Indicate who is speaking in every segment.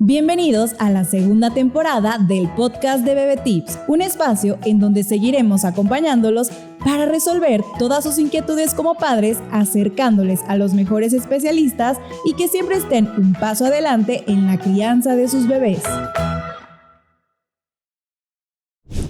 Speaker 1: Bienvenidos a la segunda temporada del podcast de Bebé Tips, un espacio en donde seguiremos acompañándolos para resolver todas sus inquietudes como padres, acercándoles a los mejores especialistas y que siempre estén un paso adelante en la crianza de sus bebés.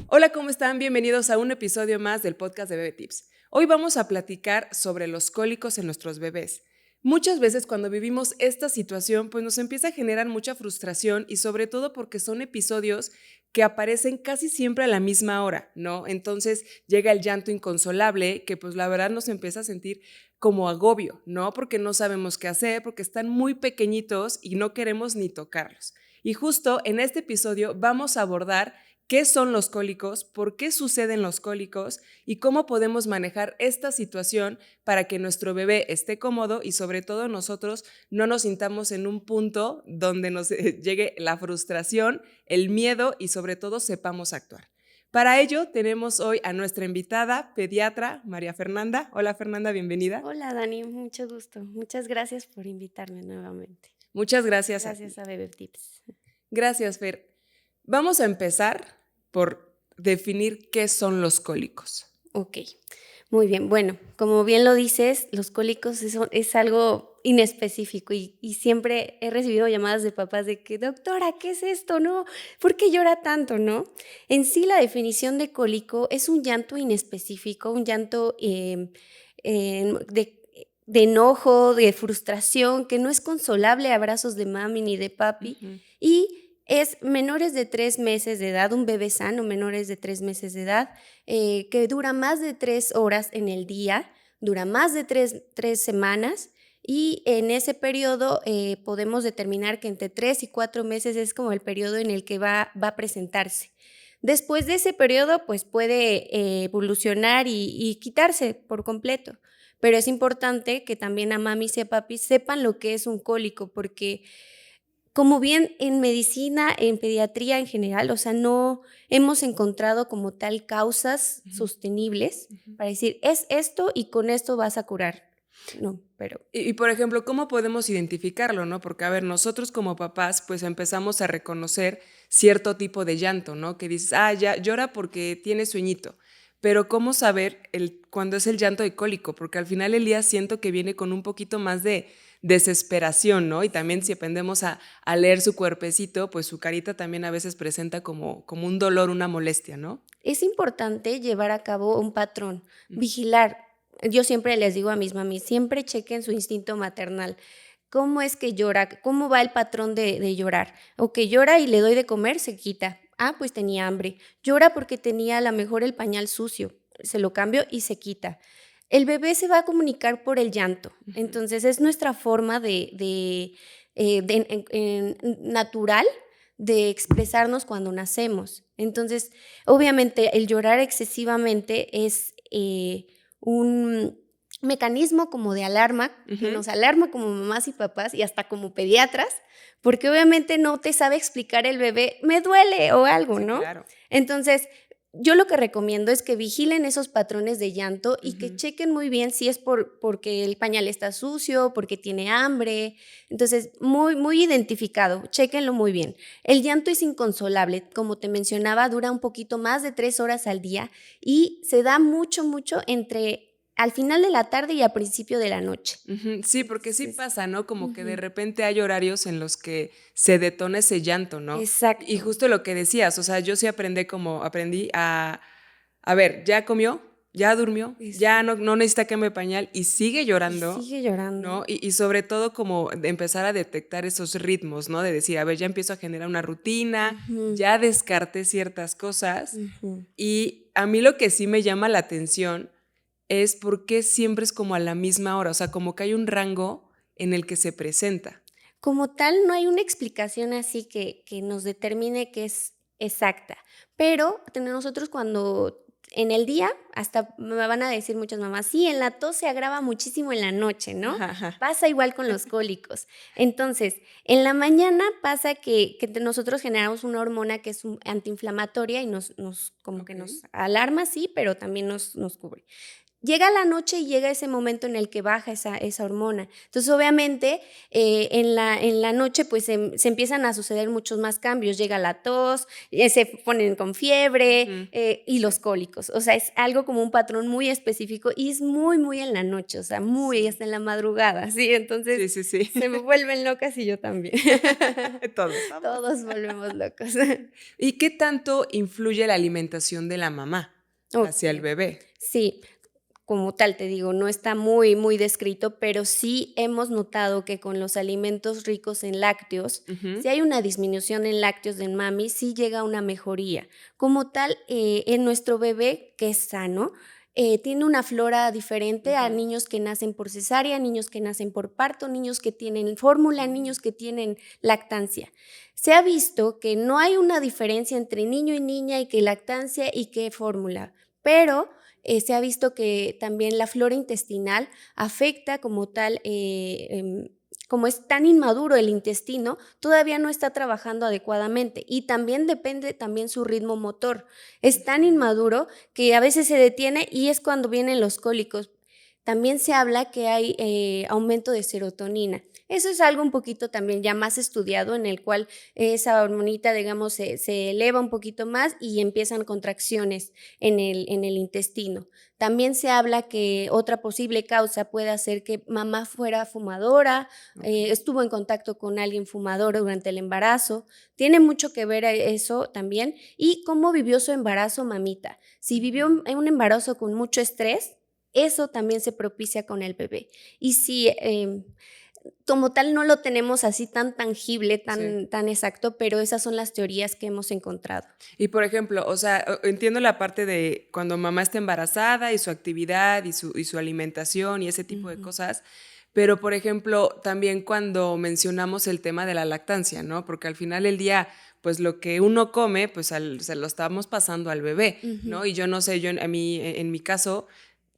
Speaker 2: Hola, ¿cómo están? Bienvenidos a un episodio más del podcast de Bebé Tips. Hoy vamos a platicar sobre los cólicos en nuestros bebés. Muchas veces cuando vivimos esta situación, pues nos empieza a generar mucha frustración y sobre todo porque son episodios que aparecen casi siempre a la misma hora, ¿no? Entonces llega el llanto inconsolable que pues la verdad nos empieza a sentir como agobio, ¿no? Porque no sabemos qué hacer, porque están muy pequeñitos y no queremos ni tocarlos. Y justo en este episodio vamos a abordar qué son los cólicos, por qué suceden los cólicos y cómo podemos manejar esta situación para que nuestro bebé esté cómodo y sobre todo nosotros no nos sintamos en un punto donde nos llegue la frustración, el miedo y sobre todo sepamos actuar. Para ello tenemos hoy a nuestra invitada pediatra María Fernanda. Hola Fernanda, bienvenida.
Speaker 3: Hola Dani, mucho gusto. Muchas gracias por invitarme nuevamente.
Speaker 2: Muchas gracias.
Speaker 3: Gracias a Bebé Tips.
Speaker 2: Gracias, Fer. Vamos a empezar por definir qué son los cólicos.
Speaker 3: Ok, muy bien. Bueno, como bien lo dices, los cólicos es algo inespecífico y siempre he recibido llamadas de papás de que, doctora, ¿qué es esto? ¿No? ¿Por qué llora tanto? ¿No? En sí, la definición de cólico es un llanto inespecífico, un llanto de enojo, de frustración, que no es consolable a brazos de mami ni de papi, y es menores de 3 meses de edad, un bebé sano, menores de 3 meses de edad, que dura más de 3 horas en el día, dura más de 3 semanas, y en ese periodo podemos determinar que entre 3 y 4 meses es como el periodo en el que va a presentarse. Después de ese periodo, pues puede evolucionar y quitarse por completo. Pero es importante que también a mamis y a papis sepan lo que es un cólico, porque como bien en medicina, en pediatría en general, o sea, no hemos encontrado como tal causas sostenibles para decir, es esto y con esto vas a curar. No, pero...
Speaker 2: Y por ejemplo, ¿cómo podemos identificarlo, no? Porque, a ver, nosotros como papás, pues empezamos a reconocer cierto tipo de llanto, ¿no? Que dices, ya llora porque tiene sueñito. Pero ¿cómo saber cuándo es el llanto de cólico? Porque al final del día siento que viene con un poquito más de desesperación, ¿no? Y también si aprendemos a leer su cuerpecito, pues su carita también a veces presenta como un dolor, una molestia, ¿no?
Speaker 3: Es importante llevar a cabo un patrón, vigilar. Yo siempre les digo a mis mamis, siempre chequen su instinto maternal. ¿Cómo es que llora? ¿Cómo va el patrón de llorar? O que llora y le doy de comer, se quita. Pues tenía hambre. Llora porque tenía a lo mejor el pañal sucio. Se lo cambio y se quita. El bebé se va a comunicar por el llanto. Entonces es nuestra forma natural de expresarnos cuando nacemos. Entonces, obviamente, el llorar excesivamente es un mecanismo como de alarma, que nos alarma como mamás y papás y hasta como pediatras, porque obviamente no te sabe explicar el bebé, me duele o algo, ¿no?
Speaker 2: Claro.
Speaker 3: Entonces, yo lo que recomiendo es que vigilen esos patrones de llanto y que chequen muy bien si es porque el pañal está sucio, porque tiene hambre. Entonces, muy, muy identificado, chéquenlo muy bien. El llanto es inconsolable, como te mencionaba, dura un poquito más de 3 horas al día y se da mucho entre al final de la tarde y al principio de la noche.
Speaker 2: Sí, porque sí pasa, ¿no? Como que de repente hay horarios en los que se detona ese llanto, ¿no?
Speaker 3: Exacto.
Speaker 2: Y justo lo que decías, o sea, yo sí aprendí a ver, ya comió, ya durmió, ya no necesita que me pañal y sigue llorando.
Speaker 3: Y sigue llorando.
Speaker 2: ¿No? Y sobre todo como de empezar a detectar esos ritmos, ¿no? De decir, a ver, ya empiezo a generar una rutina, ya descarté ciertas cosas. Y a mí lo que sí me llama la atención es por qué siempre es como a la misma hora, o sea, como que hay un rango en el que se presenta.
Speaker 3: Como tal, no hay una explicación así que nos determine que es exacta, pero nosotros cuando en el día, hasta me van a decir muchas mamás, sí, en la tos se agrava muchísimo en la noche, ¿no? Pasa igual con los cólicos. Entonces, en la mañana pasa que nosotros generamos una hormona que es antiinflamatoria y nos como que nos alarma, sí, pero también nos cubre. llega la noche y llega ese momento en el que baja esa hormona. Entonces, obviamente, en la noche pues se empiezan a suceder muchos más cambios. Llega la tos, se ponen con fiebre y los cólicos. O sea, es algo como un patrón muy específico y es muy, muy en la noche, o sea, muy hasta en la madrugada, ¿sí? Entonces,
Speaker 2: Sí.
Speaker 3: se me vuelven locas y yo también.
Speaker 2: Todos.
Speaker 3: Todos volvemos locos.
Speaker 2: ¿Y qué tanto influye la alimentación de la mamá hacia el bebé?
Speaker 3: Sí, como tal, te digo, no está muy, muy descrito, pero sí hemos notado que con los alimentos ricos en lácteos, si hay una disminución en lácteos de mami, sí llega una mejoría. Como tal, en nuestro bebé, que es sano, tiene una flora diferente a niños que nacen por cesárea, niños que nacen por parto, niños que tienen fórmula, niños que tienen lactancia. Se ha visto que no hay una diferencia entre niño y niña y que lactancia y que fórmula, pero se ha visto que también la flora intestinal afecta como tal, como es tan inmaduro el intestino, todavía no está trabajando adecuadamente y también depende también su ritmo motor. Es tan inmaduro que a veces se detiene y es cuando vienen los cólicos. También se habla que hay aumento de serotonina. Eso es algo un poquito también ya más estudiado, en el cual esa hormonita, digamos, se eleva un poquito más y empiezan contracciones en el intestino. También se habla que otra posible causa puede ser que mamá fuera fumadora, estuvo en contacto con alguien fumador durante el embarazo. Tiene mucho que ver eso también. Y cómo vivió su embarazo mamita. Si vivió un embarazo con mucho estrés, eso también se propicia con el bebé. Y si como tal no lo tenemos así tan tangible, tan exacto, pero esas son las teorías que hemos encontrado.
Speaker 2: Y por ejemplo, o sea, entiendo la parte de cuando mamá está embarazada y su actividad y su alimentación y ese tipo de cosas, pero por ejemplo, también cuando mencionamos el tema de la lactancia, ¿no? Porque al final del día, pues lo que uno come, pues se lo estamos pasando al bebé, ¿no? Y yo no sé, en mi caso,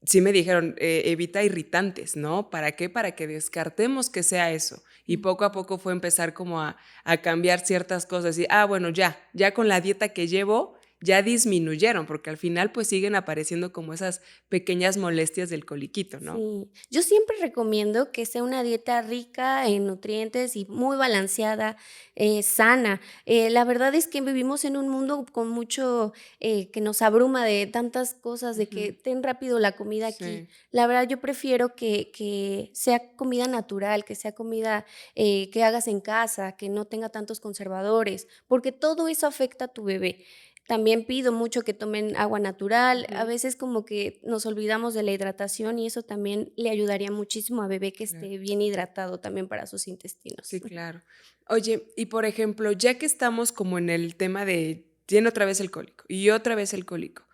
Speaker 2: sí me dijeron, evita irritantes, ¿no? ¿Para qué? Para que descartemos que sea eso. Y poco a poco fue empezar como a cambiar ciertas cosas. Y, bueno, ya con la dieta que llevo, ya disminuyeron, porque al final pues siguen apareciendo como esas pequeñas molestias del coliquito, ¿no?
Speaker 3: Sí, yo siempre recomiendo que sea una dieta rica en nutrientes y muy balanceada, sana. La verdad es que vivimos en un mundo con mucho que nos abruma de tantas cosas, de que ten rápido la comida aquí.
Speaker 2: Sí.
Speaker 3: La verdad yo prefiero que sea comida natural, que sea comida que hagas en casa, que no tenga tantos conservadores, porque todo eso afecta a tu bebé. También pido mucho que tomen agua natural. A veces como que nos olvidamos de la hidratación y eso también le ayudaría muchísimo a bebé que esté bien hidratado también para sus intestinos.
Speaker 2: Sí, claro. Oye, y por ejemplo, ya que estamos como en el tema de tiene otra vez el cólico y otra vez el cólico,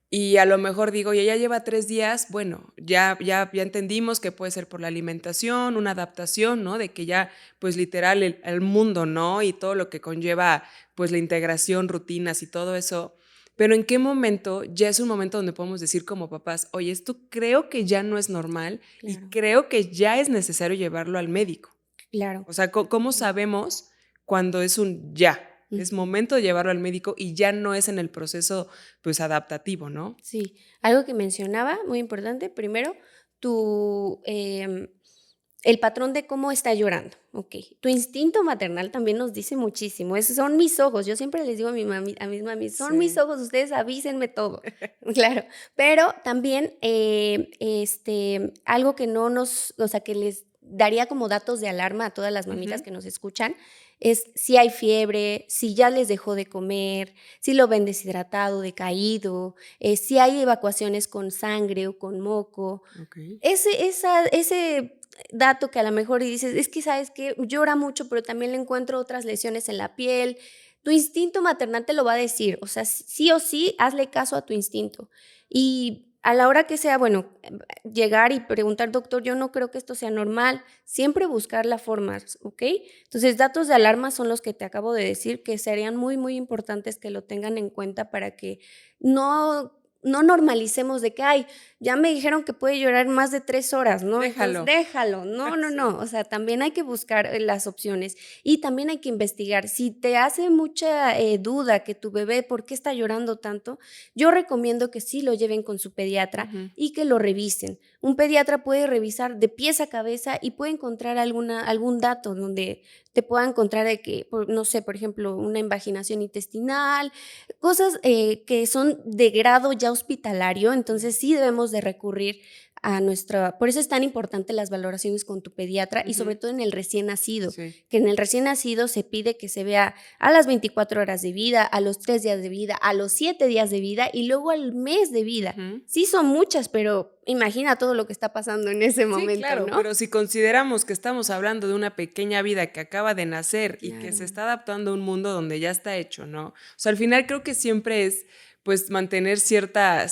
Speaker 2: y a lo mejor digo, ya lleva 3 días, bueno, ya entendimos que puede ser por la alimentación, una adaptación, ¿no? De que ya, pues literal, el mundo, ¿no? Y todo lo que conlleva, pues la integración, rutinas y todo eso. Pero ¿en qué momento ya es un momento donde podemos decir como papás, oye, esto creo que ya no es normal y creo que ya es necesario llevarlo al médico?
Speaker 3: Claro.
Speaker 2: O sea, ¿cómo sabemos cuando es un ya? Es momento de llevarlo al médico y ya no es en el proceso pues adaptativo, ¿no?
Speaker 3: Sí, algo que mencionaba, muy importante, primero, el patrón de cómo está llorando, ok. Tu instinto maternal también nos dice muchísimo, esos son mis ojos, yo siempre les digo a mis mamis, son mis ojos, ustedes avísenme todo, claro, pero también algo que no o sea, que les daría como datos de alarma a todas las mamitas que nos escuchan, es si hay fiebre, si ya les dejó de comer, si lo ven deshidratado, decaído, si hay evacuaciones con sangre o con moco.
Speaker 2: Okay.
Speaker 3: Ese dato que a lo mejor dices, es que sabes que llora mucho, pero también le encuentro otras lesiones en la piel. Tu instinto maternal te lo va a decir, o sea, sí o sí, hazle caso a tu instinto. Y a la hora que sea, bueno, llegar y preguntar, doctor, yo no creo que esto sea normal, siempre buscar la forma, ¿ok? Entonces, datos de alarma son los que te acabo de decir, que serían muy, muy importantes que lo tengan en cuenta para que no no normalicemos de que, ay, ya me dijeron que puede llorar más de 3 horas, ¿no?
Speaker 2: Déjalo.
Speaker 3: Entonces, déjalo. No. O sea, también hay que buscar las opciones y también hay que investigar. Si te hace mucha duda que tu bebé, ¿por qué está llorando tanto? Yo recomiendo que sí lo lleven con su pediatra y que lo revisen. Un pediatra puede revisar de pies a cabeza y puede encontrar algún dato donde te pueda encontrar de que, no sé, por ejemplo, una invaginación intestinal, cosas que son de grado ya hospitalario, entonces sí debemos de recurrir a por eso es tan importante las valoraciones con tu pediatra y sobre todo en el recién nacido, que en el recién nacido se pide que se vea a las 24 horas de vida, a los 3 días de vida, a los 7 días de vida y luego al mes de vida. Sí son muchas, pero imagina todo lo que está pasando en ese momento,
Speaker 2: sí, claro,
Speaker 3: ¿no?
Speaker 2: pero si consideramos que estamos hablando de una pequeña vida que acaba de nacer y que se está adaptando a un mundo donde ya está hecho, ¿no? O sea, al final creo que siempre es pues mantener cierta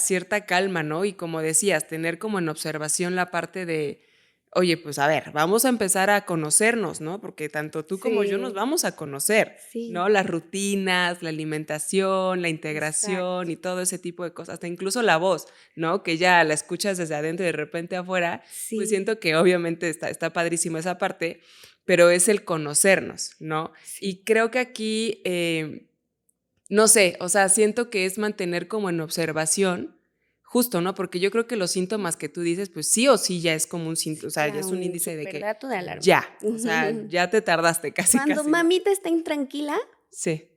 Speaker 2: calma, ¿no? Y como decías, tener como en observación la parte de, oye, pues a ver, vamos a empezar a conocernos, ¿no? Porque tanto tú como yo nos vamos a conocer, ¿no? Las rutinas, la alimentación, la integración y todo ese tipo de cosas, hasta incluso la voz, ¿no? Que ya la escuchas desde adentro y de repente afuera, pues siento que obviamente está padrísimo esa parte, pero es el conocernos, ¿no? Y creo que aquí... no sé, o sea, siento que es mantener como en observación, justo, ¿no? Porque yo creo que los síntomas que tú dices, pues sí o sí ya es como un síntoma, o sea, ya es un índice de que
Speaker 3: dato de alarma.
Speaker 2: Ya, o sea, ya te tardaste casi.
Speaker 3: Cuando mamita está intranquila,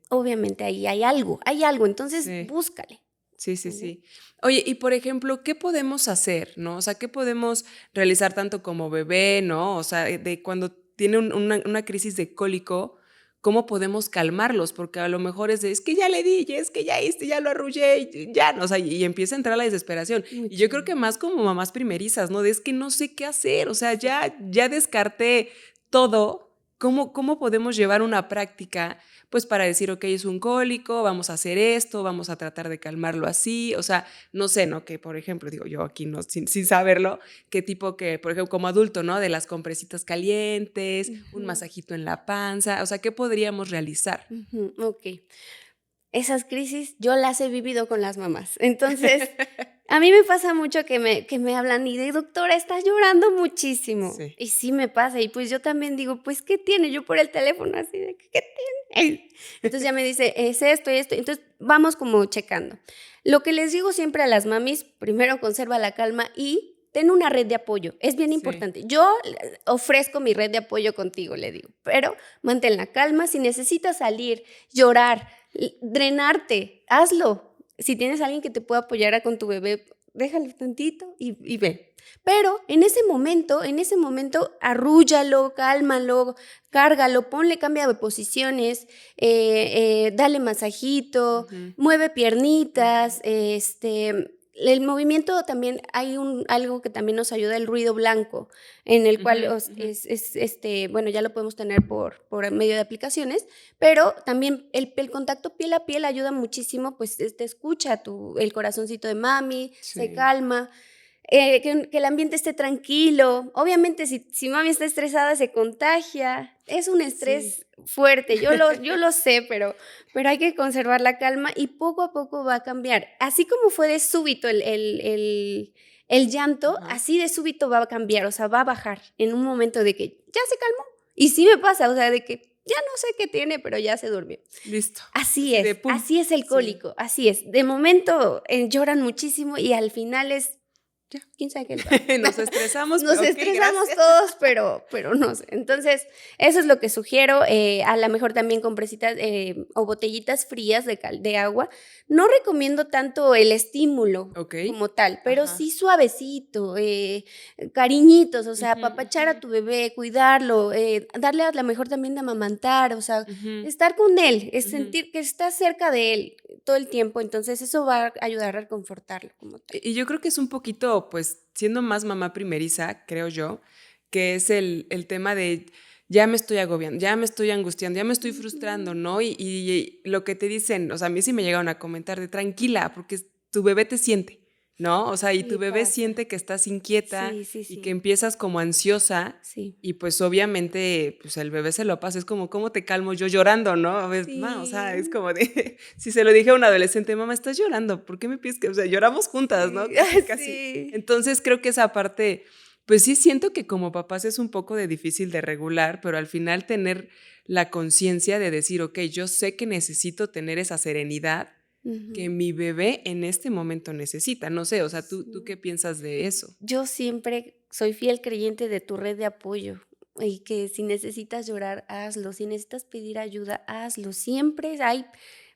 Speaker 3: obviamente ahí hay algo, entonces búscale.
Speaker 2: Sí. Oye, y por ejemplo, ¿qué podemos hacer, no? O sea, ¿qué podemos realizar tanto como bebé, no? O sea, de cuando tiene una crisis de cólico, ¿cómo podemos calmarlos? Porque a lo mejor es que ya le di, es que ya lo arrullé, ya, no, o sea, y empieza a entrar la desesperación. Mucho. Y yo creo que más como mamás primerizas, ¿no? Es que no sé qué hacer, o sea, ya descarté todo. ¿Cómo podemos llevar una práctica pues para decir, ok, es un cólico, vamos a hacer esto, vamos a tratar de calmarlo así? O sea, no sé, ¿no? Que por ejemplo, digo yo aquí no, sin saberlo, qué tipo que, por ejemplo, como adulto, ¿no? De las compresitas calientes, un masajito en la panza, o sea, ¿qué podríamos realizar?
Speaker 3: Ok. Esas crisis yo las he vivido con las mamás. Entonces, a mí me pasa mucho que me hablan y de doctora, estás llorando muchísimo. Sí. Y sí me pasa. Y pues yo también digo, pues, ¿qué tiene? Yo por el teléfono así de, ¿qué tiene? Entonces ya me dice, es esto y esto. Entonces vamos como checando. Lo que les digo siempre a las mamis, primero conserva la calma y ten una red de apoyo. Es bien importante. Yo ofrezco mi red de apoyo contigo, le digo. Pero mantén la calma. Si necesitas salir, llorar, drenarte, hazlo. Si tienes a alguien que te pueda apoyar con tu bebé, déjalo tantito y ve. Pero en ese momento, arrúllalo, cálmalo, cárgalo, cambia de posiciones, dale masajito, mueve piernitas, el movimiento también, hay algo que también nos ayuda, el ruido blanco, en el cual bueno, ya lo podemos tener por medio de aplicaciones, pero también el contacto piel a piel ayuda muchísimo, pues te escucha el corazoncito de mami, se calma. Que el ambiente esté tranquilo. Obviamente, si mami está estresada, se contagia. Es un estrés fuerte, yo lo sé, pero hay que conservar la calma y poco a poco va a cambiar. Así como fue de súbito el llanto, así de súbito va a cambiar, o sea, va a bajar en un momento de que ya se calmó. Y sí me pasa, o sea, de que ya no sé qué tiene, pero ya se durmió.
Speaker 2: Listo.
Speaker 3: Así es el cólico, así es. De momento lloran muchísimo y al final es, ya, quién sabe qué.
Speaker 2: Nos estresamos.
Speaker 3: Nos estresamos todos, pero no sé. Entonces, eso es lo que sugiero. A lo mejor también compresitas o botellitas frías de agua. No recomiendo tanto el estímulo como tal, pero sí suavecito, cariñitos, o sea, apapachar a tu bebé, cuidarlo, darle a lo mejor también de amamantar, o sea, estar con él, es sentir que estás cerca de él todo el tiempo. Entonces, eso va a ayudar a reconfortarlo como tal.
Speaker 2: Y yo creo que es un poquito, pues, siendo más mamá primeriza, creo yo, que es el tema de ya me estoy agobiando, ya me estoy angustiando, ya me estoy frustrando, ¿no? Y lo que te dicen, o sea, a mí sí me llegaron a comentar de tranquila, porque tu bebé te siente, ¿no? O sea, y
Speaker 3: Sí,
Speaker 2: tu bebé
Speaker 3: pasa.
Speaker 2: siente que estás inquieta
Speaker 3: Sí.
Speaker 2: y que empiezas como ansiosa
Speaker 3: Sí.
Speaker 2: y pues obviamente pues el bebé se lo pasa, es como, ¿cómo te calmo yo llorando, no? A ver, ma, o sea, es
Speaker 3: Sí.
Speaker 2: como de, si se lo dije a un adolescente, mamá, estás llorando, ¿por qué me pides que, o sea, lloramos juntas, ¿no?
Speaker 3: Sí.
Speaker 2: Casi, casi.
Speaker 3: Sí.
Speaker 2: Entonces creo que esa parte, pues sí siento que como papás es un poco de difícil de regular, pero al final tener la conciencia de decir, ok, yo sé que necesito tener esa serenidad que
Speaker 3: Ujú.
Speaker 2: mi bebé en este momento necesita. No sé, o sea, ¿tú qué
Speaker 3: Sí.
Speaker 2: piensas de eso?
Speaker 3: Yo siempre soy fiel creyente de tu red de apoyo y que si necesitas llorar, hazlo, si necesitas pedir ayuda, hazlo. Siempre hay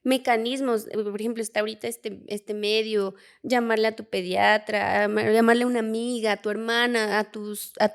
Speaker 3: mecanismos, por ejemplo, está ahorita este medio, llamarle a tu pediatra, llamarle a una amiga, a tu hermana, a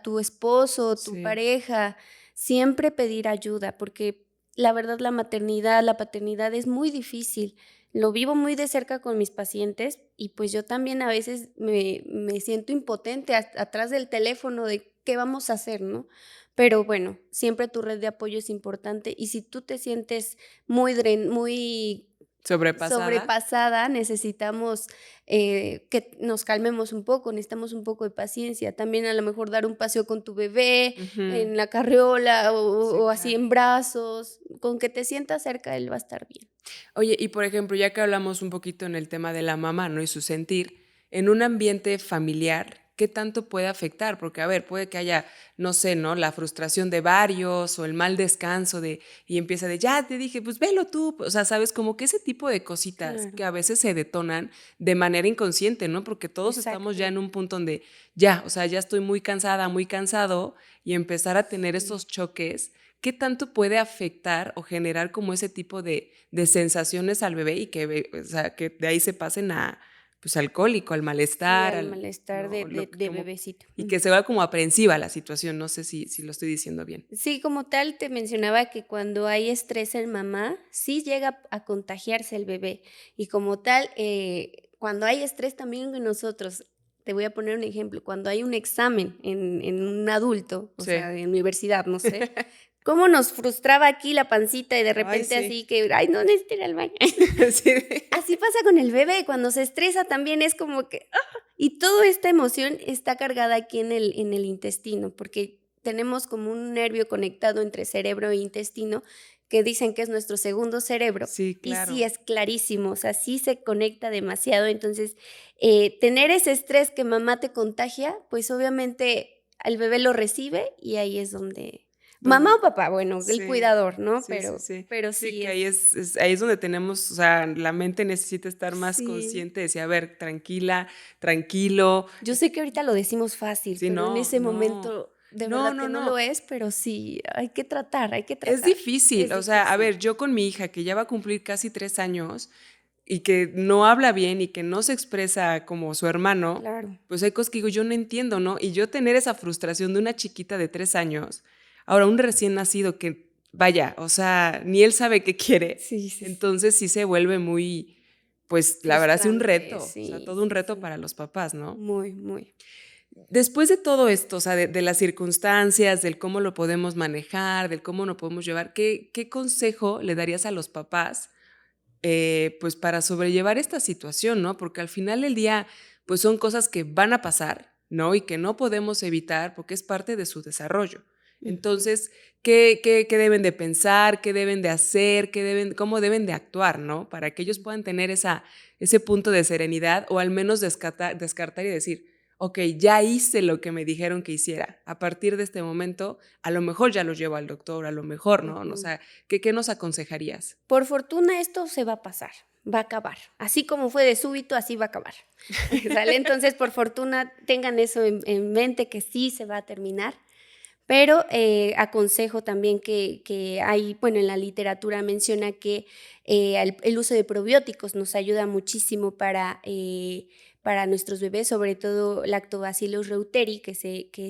Speaker 3: tu esposo, tu
Speaker 2: Sí,
Speaker 3: pareja, siempre pedir ayuda, porque la verdad la maternidad, la paternidad es muy difícil. Lo vivo muy de cerca con mis pacientes y pues yo también a veces me siento impotente atrás del teléfono de qué vamos a hacer, ¿no? Pero bueno, siempre tu red de apoyo es importante y si tú te sientes muy
Speaker 2: sobrepasada.
Speaker 3: sobrepasada, necesitamos que nos calmemos un poco, necesitamos un poco de paciencia. También a lo mejor dar un paseo con tu bebé
Speaker 2: Ujú.
Speaker 3: en la carriola
Speaker 2: Sí,
Speaker 3: o así
Speaker 2: claro.
Speaker 3: en brazos, con que te sientas cerca, él va a estar bien.
Speaker 2: Oye, y por ejemplo, ya que hablamos un poquito en el tema de la mamá, ¿no? Y su sentir, en un ambiente familiar, ¿qué tanto puede afectar? Porque, a ver, puede que haya, no sé, ¿no? La frustración de varios o el mal descanso de, y empieza de, ya te dije, pues velo tú. O sea, sabes, como que ese tipo de cositas
Speaker 3: Claro,
Speaker 2: que a veces se detonan de manera inconsciente, ¿no? Porque todos estamos ya
Speaker 3: exacto.
Speaker 2: en un punto donde, ya, o sea, ya estoy muy cansada, muy cansado, y empezar a tener
Speaker 3: Sí.
Speaker 2: estos choques. ¿Qué tanto puede afectar o generar como ese tipo de sensaciones al bebé y que, o sea, que de ahí se pasen a, pues, al cólico, al
Speaker 3: Sí,
Speaker 2: malestar,
Speaker 3: al
Speaker 2: al,
Speaker 3: malestar
Speaker 2: ¿no?
Speaker 3: de bebecito.
Speaker 2: Y que se vea como aprensiva la situación? No sé si lo estoy diciendo bien.
Speaker 3: Sí, como tal, te mencionaba que cuando hay estrés en mamá, sí llega a contagiarse el bebé. Y como tal, cuando hay estrés también en nosotros, te voy a poner un ejemplo, cuando hay un examen en un adulto, o
Speaker 2: Sí.
Speaker 3: sea, en universidad, no sé, cómo nos frustraba aquí la pancita y de
Speaker 2: Ay,
Speaker 3: repente
Speaker 2: sí.
Speaker 3: así que, ay, no necesito ir al baño.
Speaker 2: Sí.
Speaker 3: Así pasa con el bebé, cuando se estresa también es como que, y toda esta emoción está cargada aquí en el intestino, porque tenemos como un nervio conectado entre cerebro e intestino, que dicen que es nuestro segundo cerebro,
Speaker 2: Sí,
Speaker 3: y sí
Speaker 2: claro.
Speaker 3: es clarísimo, o sea, sí se conecta demasiado, entonces tener ese estrés que mamá te contagia, pues obviamente el bebé lo recibe y ahí es donde,
Speaker 2: Pues
Speaker 3: mamá o papá, bueno, el
Speaker 2: sí,
Speaker 3: cuidador, ¿no?
Speaker 2: sí, sí, sí.
Speaker 3: Pero
Speaker 2: Sí,
Speaker 3: sí
Speaker 2: que
Speaker 3: es,
Speaker 2: ahí es donde tenemos, o sea, la mente necesita estar más
Speaker 3: sí.
Speaker 2: consciente, decir, a ver, tranquila, tranquilo.
Speaker 3: Yo sé que ahorita lo decimos fácil,
Speaker 2: Sí,
Speaker 3: pero en
Speaker 2: no,
Speaker 3: ese
Speaker 2: no.
Speaker 3: momento de
Speaker 2: No,
Speaker 3: verdad
Speaker 2: no,
Speaker 3: que no lo
Speaker 2: no.
Speaker 3: es, pero sí, hay que tratar, hay que
Speaker 2: Es
Speaker 3: tratar.
Speaker 2: difícil,
Speaker 3: Es
Speaker 2: o sea, a ver,
Speaker 3: difícil,
Speaker 2: yo con mi hija que ya va a cumplir casi 3 años y que no habla bien y que no se expresa como su hermano,
Speaker 3: claro.
Speaker 2: pues hay cosas que digo, yo no entiendo, ¿no? Y yo tener esa frustración de una chiquita de 3 años, ahora un recién nacido que, vaya, o sea, ni él sabe qué quiere,
Speaker 3: Sí, sí, sí.
Speaker 2: entonces sí se vuelve muy, pues la verdad sí un
Speaker 3: Frustrante,
Speaker 2: reto, o sea,
Speaker 3: sí,
Speaker 2: todo un
Speaker 3: sí,
Speaker 2: reto
Speaker 3: sí.
Speaker 2: para los papás, ¿no?
Speaker 3: Muy, muy.
Speaker 2: Después de todo esto, o sea, de las circunstancias, del cómo lo podemos manejar, del cómo lo podemos llevar, ¿qué consejo le darías a los papás, pues para sobrellevar esta situación, ¿no? Porque al final del día, pues son cosas que van a pasar, ¿no? Y que no podemos evitar porque es parte de su desarrollo.
Speaker 3: Ujú.
Speaker 2: Entonces, ¿qué deben de pensar? ¿Qué deben de hacer? ¿Cómo deben de actuar, ¿no? Para que ellos puedan tener ese punto de serenidad o al menos descartar y decir, ok, ya hice lo que me dijeron que hiciera. A partir de este momento, a lo mejor ya los llevo al doctor, a lo mejor, ¿no? O
Speaker 3: Ujú.
Speaker 2: sea, ¿qué nos aconsejarías?
Speaker 3: Por fortuna esto se va a pasar, va a acabar. Así como fue de súbito, así va a acabar. ¿Sale? Entonces, por fortuna, tengan eso en mente que sí se va a terminar. Pero aconsejo también que hay, bueno, en la literatura menciona que el uso de probióticos nos ayuda muchísimo para nuestros bebés, sobre todo Lactobacillus reuteri, que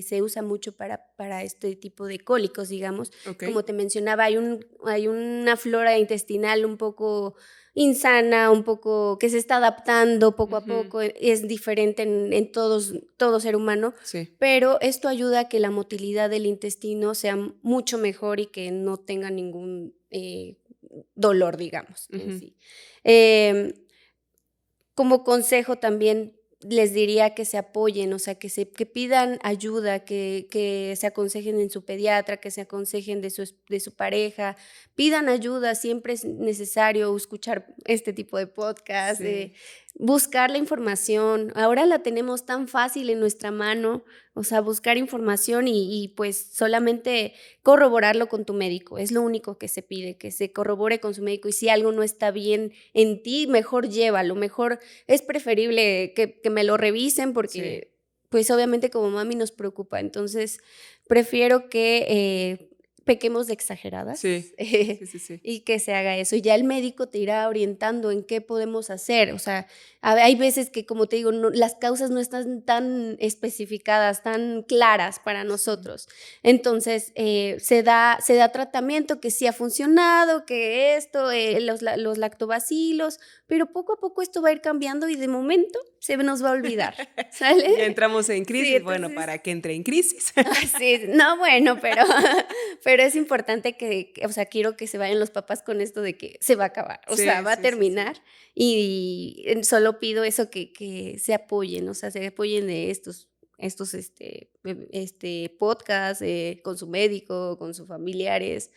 Speaker 3: se usa mucho para este tipo de cólicos, digamos.
Speaker 2: Ok.
Speaker 3: Como te mencionaba, hay una flora intestinal un poco insana, un poco que se está adaptando poco a
Speaker 2: Ujú.
Speaker 3: poco, es diferente en todo ser humano,
Speaker 2: Sí.
Speaker 3: pero esto ayuda a que la motilidad del intestino sea mucho mejor y que no tenga ningún dolor, digamos, en
Speaker 2: Ujú.
Speaker 3: sí. Como consejo también, les diría que se apoyen, o sea, que pidan ayuda, que se aconsejen en su pediatra, que se aconsejen de su pareja, pidan ayuda, siempre es necesario escuchar este tipo de podcast,
Speaker 2: Sí.
Speaker 3: Buscar la información. Ahora la tenemos tan fácil en nuestra mano, o sea, buscar información y pues solamente corroborarlo con tu médico. Es lo único que se pide, que se corrobore con su médico, y si algo no está bien en ti, mejor llévalo, mejor es preferible que me lo revisen porque pues obviamente como mami nos preocupa. Entonces prefiero que pequemos de exageradas
Speaker 2: Sí. Sí.
Speaker 3: y que se haga eso. Y ya el médico te irá orientando en qué podemos hacer. O sea, hay veces que, como te digo, las causas no están tan especificadas, tan claras para nosotros. Entonces, se da tratamiento que sí ha funcionado, que esto, los lactobacilos, pero poco a poco esto va a ir cambiando y de momento se nos va a olvidar, ¿sale?
Speaker 2: Ya entramos en crisis,
Speaker 3: Sí, entonces,
Speaker 2: bueno, para que entre en crisis.
Speaker 3: sí, no, bueno, pero es importante o sea, quiero que se vayan los papás con esto de que se va a acabar, o sea, va a terminar. Y solo pido eso, que se apoyen, o sea, se apoyen de estos podcasts con su médico, con sus familiares.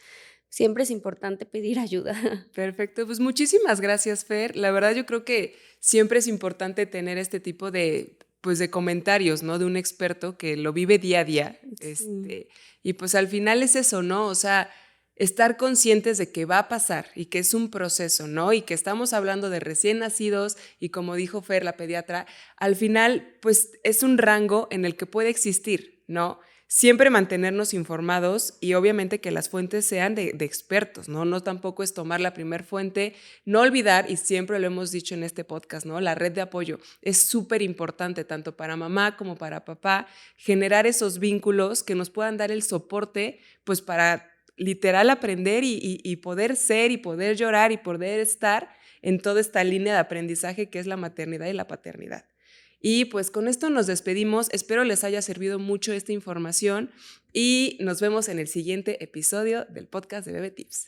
Speaker 3: Siempre es importante pedir ayuda.
Speaker 2: Perfecto, pues muchísimas gracias, Fer. La verdad yo creo que siempre es importante tener este tipo de comentarios, ¿no? De un experto que lo vive día a día.
Speaker 3: Sí.
Speaker 2: Y pues al final es eso, ¿no? O sea, estar conscientes de que va a pasar y que es un proceso, ¿no? Y que estamos hablando de recién nacidos y como dijo Fer, la pediatra, al final pues es un rango en el que puede existir, ¿no? Siempre mantenernos informados y obviamente que las fuentes sean de expertos, ¿no? No tampoco es tomar la primer fuente, no olvidar, y siempre lo hemos dicho en este podcast, ¿no? La red de apoyo es súper importante tanto para mamá como para papá, generar esos vínculos que nos puedan dar el soporte, pues para literal aprender y poder ser y poder llorar y poder estar en toda esta línea de aprendizaje que es la maternidad y la paternidad. Y pues con esto nos despedimos, espero les haya servido mucho esta información y nos vemos en el siguiente episodio del podcast de Bebe Tips.